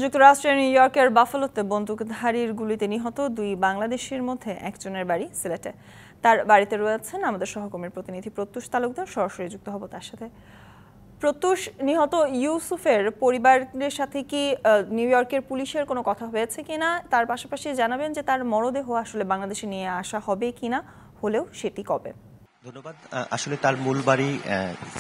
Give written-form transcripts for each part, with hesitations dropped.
যুক্তরাষ্ট্রের নিউ ইয়র্কের বাফালোতে বন্দুকধারীর গুলিতে নিহত দুই বাংলাদেশির মধ্যে একজনের বাড়ি সিলেটে। তার বাড়িতে রয়েছেন আমাদের সহকর্মীর প্রতিনিধি প্রত্যুষ তালুকদার। সরাসরি যুক্ত হব তার সাথে। প্রত্যুষ, নিহত ইউসুফের পরিবারের সাথে কি নিউ ইয়র্কের পুলিশের কোনো কথা হয়েছে কিনা, তার পাশাপাশি জানাবেন যে তার মরদেহ আসলে বাংলাদেশে নিয়ে আসা হবে কিনা, হলেও সেটি কবে? ধন্যবাদ। আসলে তার মূল বাড়ি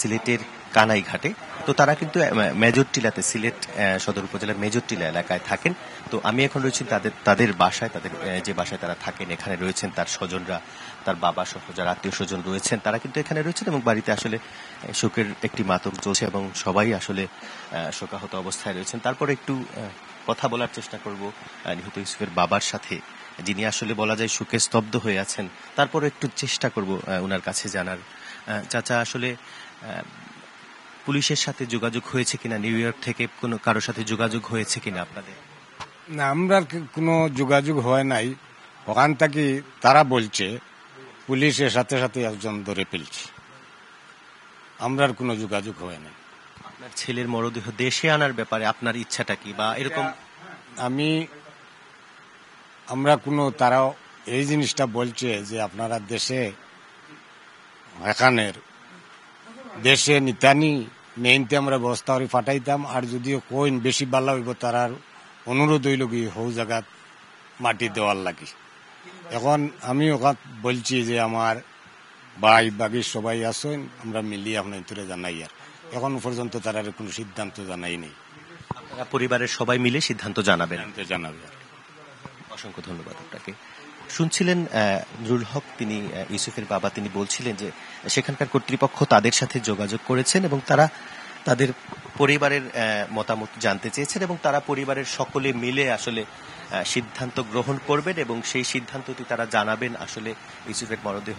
সিলেটের কানাইঘাটে। তো তারা কিন্তু মেজরটিলাতে, সিলেট সদর উপজেলার মেজরটিলা এলাকায় থাকেন। তো আমি এখন রয়েছি তাদের বাসায়, তাদের যে বাসায় তারা থাকেন। এখানে রয়েছেন তার স্বজনরা, তার বাবা সহ যারা আত্মীয় স্বজন রয়েছেন তারা কিন্তু এখানে রয়েছেন এবং বাড়িতে আসলে শোকের একটি মাতম চলছে এবং সবাই আসলে শোকাহত অবস্থায় রয়েছেন। তারপরে একটু কথা বলার চেষ্টা করব নিহত ইউসুফের বাবার সাথে, যিনি আসলে বলা যায় শোকে স্তব্ধ হয়ে আছেন। তারপরে একটু চেষ্টা করব ওনার কাছে জানার। চাচা, আসলে পুলিশের সাথে যোগাযোগ হয়েছে কিনা, নিউ ইয়র্ক থেকে কোনো কারোর সাথে যোগাযোগ হয়েছে কিনা আপনাদের? না, আমরা কোনো যোগাযোগ হয় নাই। ওখান থেকে তারা বলছে পুলিশের সাথে সাথে একজন ধরে ফেলছে। আমরা কোনো যোগাযোগ হয় নাই। আপনার ছেলের মরদেহ দেশে আনার ব্যাপারে আপনার ইচ্ছাটা কি, বা এরকম? আমরা কোনো, তারাও এই জিনিসটা বলছে যে আপনারা দেশে নিতানি মেইনতে আমরা ব্যবস্থা করে ফাটাইতাম, আর যদিও কইন বেশি ভালো হইব তারার অনুরোধ হইল কি হৌ জায়গাত মাটি দেওয়ার লাগি। এখন আমি ওখান বলছি যে আমার ভাই বাগির সবাই আসেন, আমরা মিলিয়ে আপনার ভিতরে জানাই। আর এখন পর্যন্ত তারা কোনো সিদ্ধান্ত জানাই নেই। আপনারা পরিবারের সবাই মিলে সিদ্ধান্ত জানাবে? অসংখ্য ধন্যবাদ আপনাকে। শুনছিলেন নুরুল হক, তিনি ইউসুফের বাবা। তিনি বলছিলেন যে সেখানকার কর্তৃপক্ষ তাদের সাথে যোগাযোগ করেছেন এবং তারা তাদের পরিবারের মতামত জানতে চেয়েছেন এবং তারা পরিবারের সকলে মিলে আসলে সিদ্ধান্ত গ্রহণ করবেন এবং সেই সিদ্ধান্তটি তারা জানাবেন আসলে ইউসুফের মরদেহ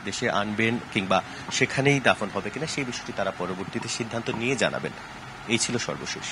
দেশে আনবেন কিংবা সেখানেই দাফন হবে কিনা, সেই বিষয়টি তারা পরবর্তীতে সিদ্ধান্ত নিয়ে জানাবেন। এই ছিল সর্বশেষ।